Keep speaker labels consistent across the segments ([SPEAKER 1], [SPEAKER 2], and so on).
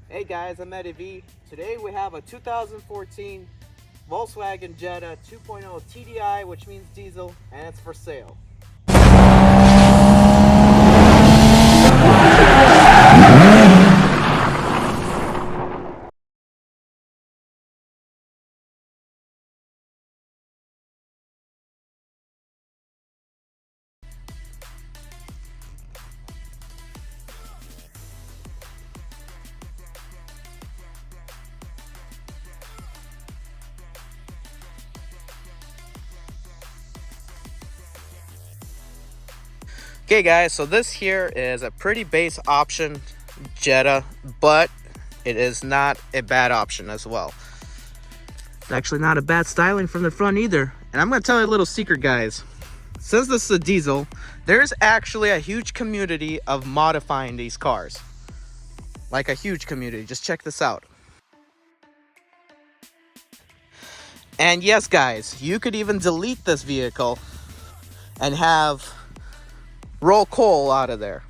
[SPEAKER 1] Hey guys, I'm Eddie V. Today we have a 2014 Volkswagen Jetta 2.0 TDI, which means diesel, and it's for sale. Okay guys, so this here is a pretty base option Jetta, but it is not a bad option as well. It's actually not a bad styling from the front either. And I'm going to tell you a little secret, guys. Since this is a diesel, there's actually a huge community of modifying these cars. Like a huge community. Just check this out. And yes, guys, you could even delete this vehicle and have roll coal out of there.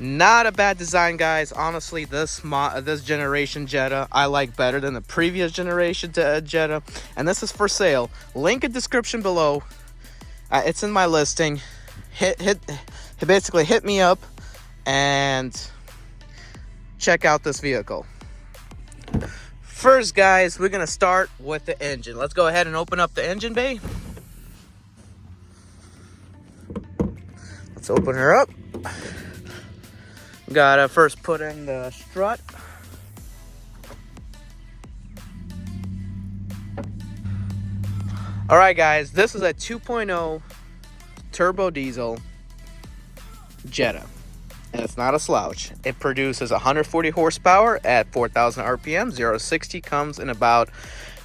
[SPEAKER 1] Not a bad design, guys. Honestly, this generation Jetta I like better than the previous generation Jetta, and this is for sale. Link in description below. It's in my listing. Basically hit me up and check out this vehicle. First, guys, we're gonna start with the engine. Let's go ahead and open up the engine bay. Let's open her up. Gotta first put in the strut. Alright guys, this is a 2.0 turbo diesel Jetta. And it's not a slouch. It produces 140 horsepower at 4,000 RPM. 0 to 60 comes in about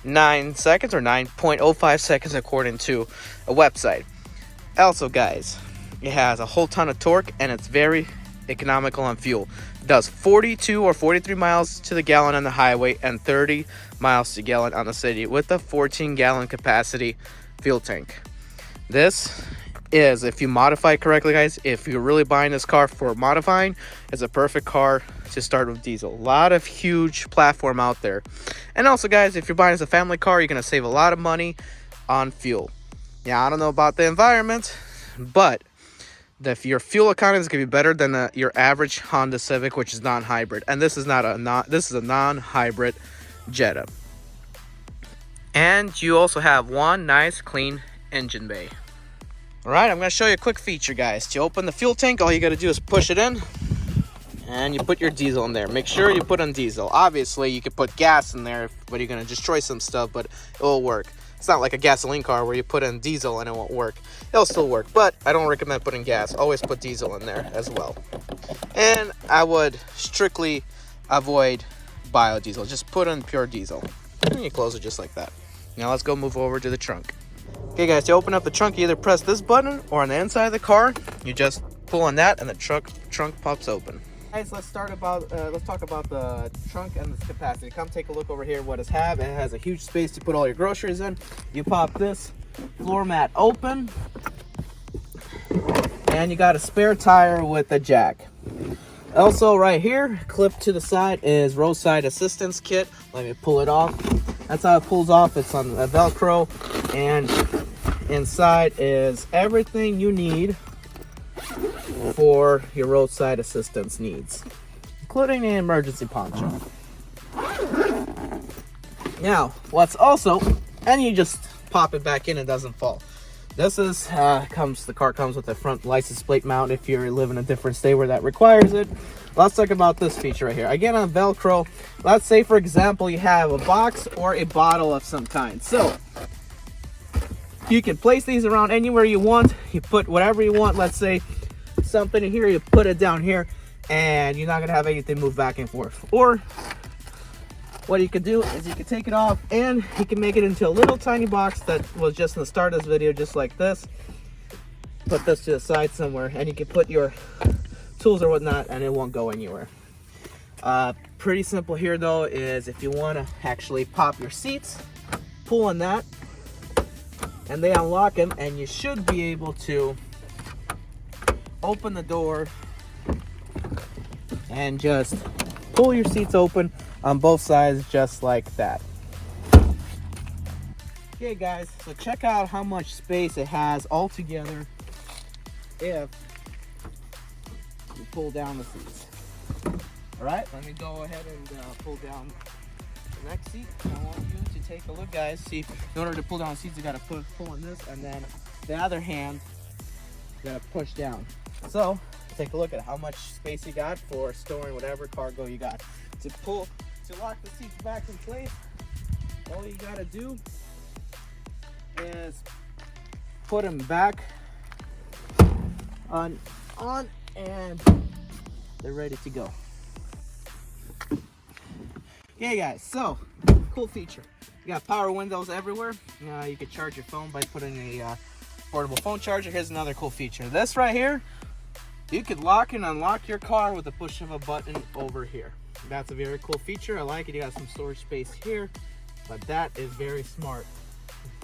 [SPEAKER 1] 9 seconds or 9.05 seconds according to a website. Also guys, it has a whole ton of torque and it's very economical on fuel. It does 42 or 43 miles to the gallon on the highway and 30 miles to the gallon on the city with a 14-gallon capacity fuel tank. This is, if you modify it correctly, guys, if you're really buying this car for modifying, it's a perfect car to start with diesel. A lot of huge platform out there. And also guys, if you're buying as a family car, you're going to save a lot of money on fuel. Yeah, I don't know about the environment, but your fuel economy is going to be better than your average Honda Civic, which is non-hybrid. And this is this is a non-hybrid Jetta. And you also have one nice clean engine bay. All right, I'm going to show you a quick feature, guys. To open the fuel tank, all you got to do is push it in and you put your diesel in there. Make sure you put in diesel. Obviously, you could put gas in there, but you're going to destroy some stuff, but it will work. It's not like a gasoline car where you put in diesel and it won't work. It'll still work, but I don't recommend putting gas. Always put diesel in there as well. And I would strictly avoid biodiesel. Just put in pure diesel. And you close it just like that. Now let's go move over to the trunk. Okay guys, to open up the trunk, you either press this button or on the inside of the car, you just pull on that and the trunk pops open. Guys, let's talk about the trunk and its capacity. Come take a look over here what it has. It has a huge space to put all your groceries in. You pop this floor mat open and you got a spare tire with a jack. Also right here, clipped to the side, is roadside assistance kit. Let me pull it off. That's how it pulls off. It's on a Velcro, and inside is everything you need for your roadside assistance needs, including an emergency poncho. Now, what's also, and you just pop it back in, it doesn't fall. This is the car comes with a front license plate mount if you live in a different state where that requires it. Let's talk about this feature right here. Again, on Velcro, let's say for example you have a box or a bottle of some kind. So you can place these around anywhere you want. You put whatever you want. Let's say something in here, you put it down here, and you're not gonna have anything move back and forth. Or what you could do is you could take it off and you can make it into a little tiny box that was just in the start of this video, just like this. Put this to the side somewhere and you can put your tools or whatnot and it won't go anywhere. Pretty simple here though is if you want to actually pop your seats, pull on that and they unlock them, and you should be able to open the door and just pull your seats open on both sides just like that. Okay guys, so check out how much space it has all together if you pull down the seats. Alright, let me go ahead and pull down the next seat. I want you to take a look, guys. See, in order to pull down the seats, you gotta pull on this, and then the other hand, you gotta push down. So, take a look at how much space you got for storing whatever cargo you got. To lock the seats back in place, all you gotta do is put them back on, and they're ready to go. Okay guys, so cool feature. You got power windows everywhere. You can charge your phone by putting a portable phone charger. Here's another cool feature. This right here, you could lock and unlock your car with the push of a button over here. That's a very cool feature. I like it. You got some storage space here, but that is very smart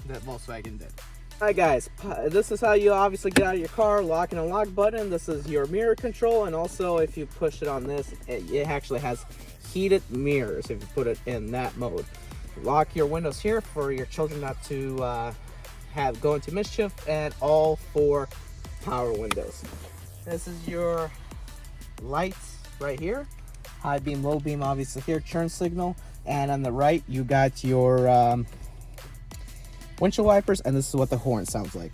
[SPEAKER 1] that Volkswagen did. Alright guys, this is how you obviously get out of your car. Lock and unlock button. This is your mirror control, and also if you push it on this, it actually has heated mirrors if you put it in that mode. Lock your windows here for your children not to go into mischief, and all 4 power windows. This is your lights right here. High beam, low beam, obviously here, turn signal, and on the right you got your windshield wipers, and this is what the horn sounds like.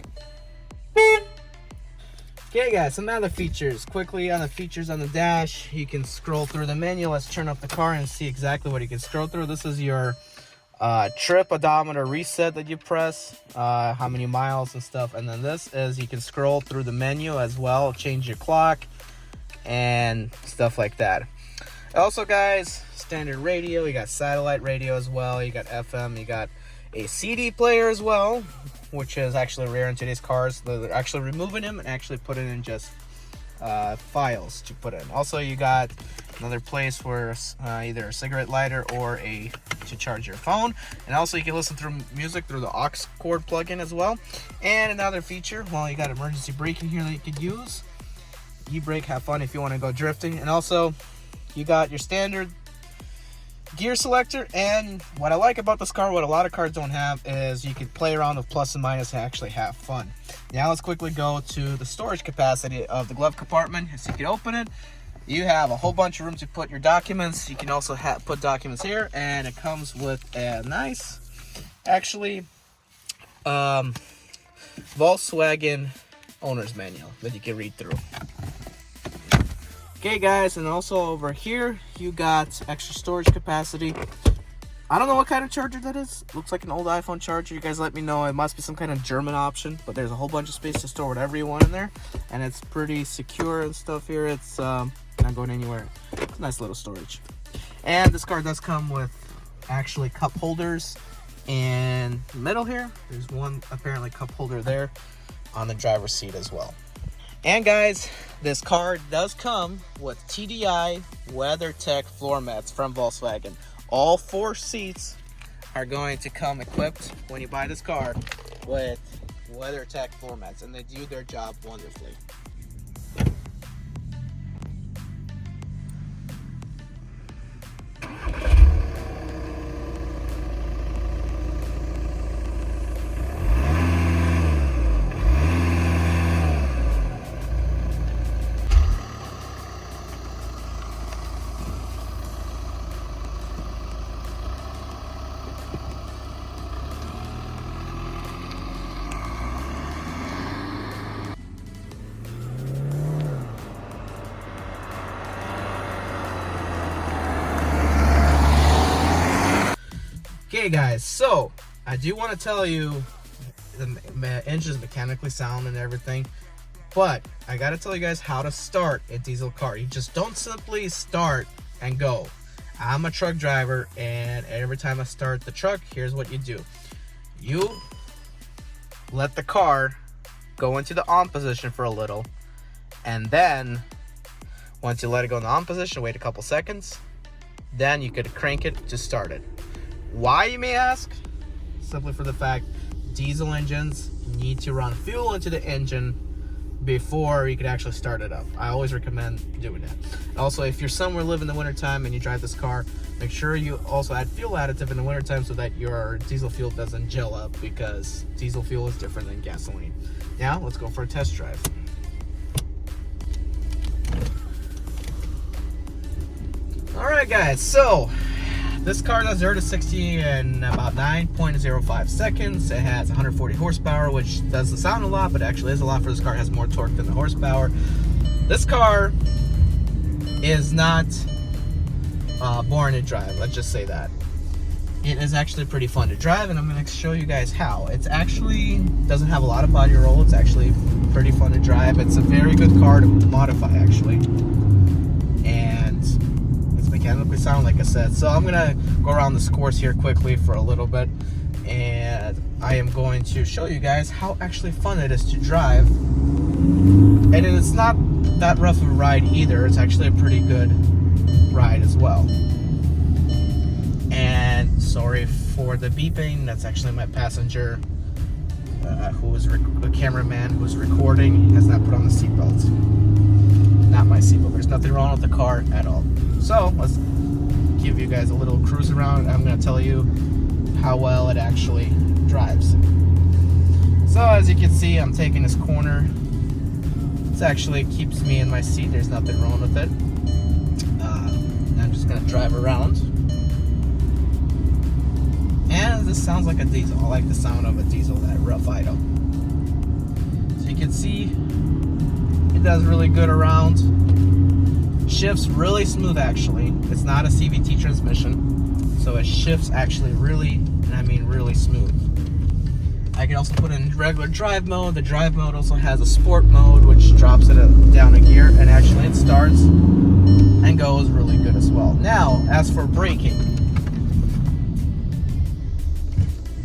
[SPEAKER 1] Okay guys, some other features. Quickly on the features on the dash, you can scroll through the menu. Let's turn up the car and see exactly what you can scroll through. This is your trip odometer reset that you press, how many miles and stuff. And then this is, you can scroll through the menu as well, change your clock and stuff like that. Also guys, standard radio, you got satellite radio as well, you got FM, you got a CD player as well, which is actually rare in today's cars. They're actually removing them and actually putting in just files to put in. Also, you got another place for either a cigarette lighter or to charge your phone. And also, you can listen through music through the aux cord plug-in as well. And another feature, well, you got emergency braking here that you could use. E-brake, have fun if you want to go drifting. And also, you got your standard gear selector, and what I like about this car, what a lot of cars don't have, is you can play around with plus and minus and actually have fun. Now let's quickly go to the storage capacity of the glove compartment. So you can open it, you have a whole bunch of room to put your documents. You can also put documents here, and it comes with a nice, actually, Volkswagen owner's manual that you can read through. Okay guys, and also over here you got extra storage capacity. I don't know what kind of charger that is. Looks like an old iPhone charger. You guys let me know. It must be some kind of German option, but there's a whole bunch of space to store whatever you want in there, and it's pretty secure and stuff here. It's not going anywhere. It's a nice little storage. And this car does come with actually cup holders in the middle here. There's one apparently cup holder there on the driver's seat as well. And guys, this car does come with TDI WeatherTech floor mats from Volkswagen. All 4 seats are going to come equipped when you buy this car with WeatherTech floor mats, and they do their job wonderfully. Okay guys, so I do want to tell you the engine is mechanically sound and everything, but I got to tell you guys how to start a diesel car. You just don't simply start and go. I'm a truck driver, and every time I start the truck, here's what you do. You let the car go into the on position for a little, and then once you let it go in the on position, wait a couple seconds, then you could crank it to start it. Why, you may ask? Simply for the fact diesel engines need to run fuel into the engine before you could actually start it up. I always recommend doing that. Also, if you're somewhere live in the wintertime and you drive this car, make sure you also add fuel additive in the wintertime so that your diesel fuel doesn't gel up, because diesel fuel is different than gasoline. Now, let's go for a test drive. Alright guys, so this car does 0 to 60 in about 9.05 seconds. It has 140 horsepower, which doesn't sound a lot, but actually is a lot for this car. It has more torque than the horsepower. This car is not boring to drive, let's just say that. It is actually pretty fun to drive, and I'm going to show you guys how. It's actually doesn't have a lot of body roll. It's actually pretty fun to drive. It's a very good car to modify, actually. And it's mechanically sound, like I said. So I'm going to go around this course here quickly for a little bit, and I am going to show you guys how actually fun it is to drive. And it's not that rough of a ride either. It's actually a pretty good ride as well. And sorry for the beeping, that's actually my passenger, who was the cameraman who was recording, has not put on the seatbelt. Not my seatbelt. There's nothing wrong with the car at all. So let's give you guys a little cruise around. I'm going to tell you how well it actually drives. So as you can see, I'm taking this corner. It actually keeps me in my seat. There's nothing wrong with it. I'm just going to drive around. And this sounds like a diesel. I like the sound of a diesel, that rough idle. So you can see it does really good around. Shifts really smooth, actually. It's not a CVT transmission, so it shifts actually really, and I mean really smooth. I can also put in regular drive mode. The drive mode also has a sport mode, which drops it down a gear, and actually it starts and goes really good as well. Now, as for braking,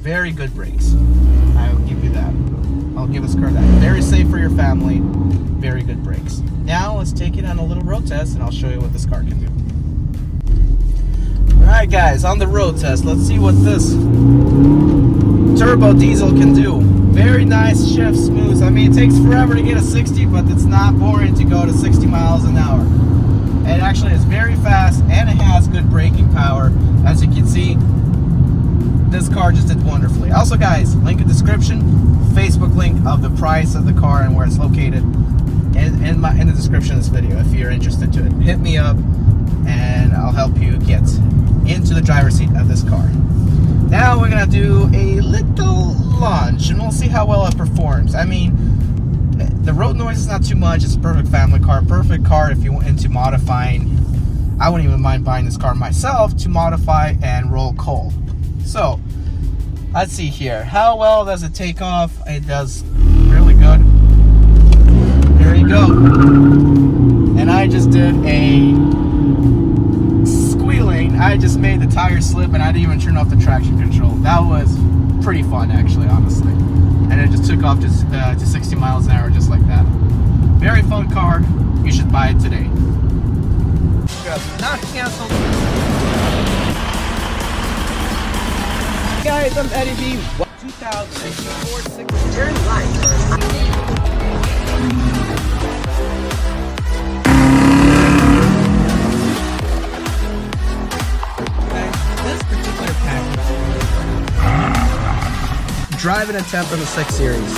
[SPEAKER 1] very good brakes. I will give you that. I'll give this car that. Very safe for your family. Very good brakes. Now let's take it on a little road test, and I'll show you what this car can do. Alright guys, on the road test, let's see what this turbo diesel can do. Very nice shift, smooth. I mean, it takes forever to get a 60, but it's not boring to go to 60 miles an hour. It actually is very fast, and it has good braking power. As you can see, this car just did wonderfully. Also guys, link in description, Facebook link of the price of the car and where it's located in the description of this video if you're interested to it. Hit me up and I'll help you get into the driver's seat of this car. Now we're gonna do a little launch and we'll see how well it performs. I mean, the road noise is not too much. It's a perfect family car, perfect car if you went into modifying. I wouldn't even mind buying this car myself to modify and roll coal. So, let's see here. How well does it take off? It does really good. There you go. And I just did a squealing. I just made the tire slip and I didn't even turn off the traction control. That was pretty fun, actually, honestly. And it just took off to 60 miles an hour just like that. Very fun car. You should buy it today. Not canceled. Guys, I'm Eddie B. 2004 turn right. This particular package, drive an attempt on the 6 Series.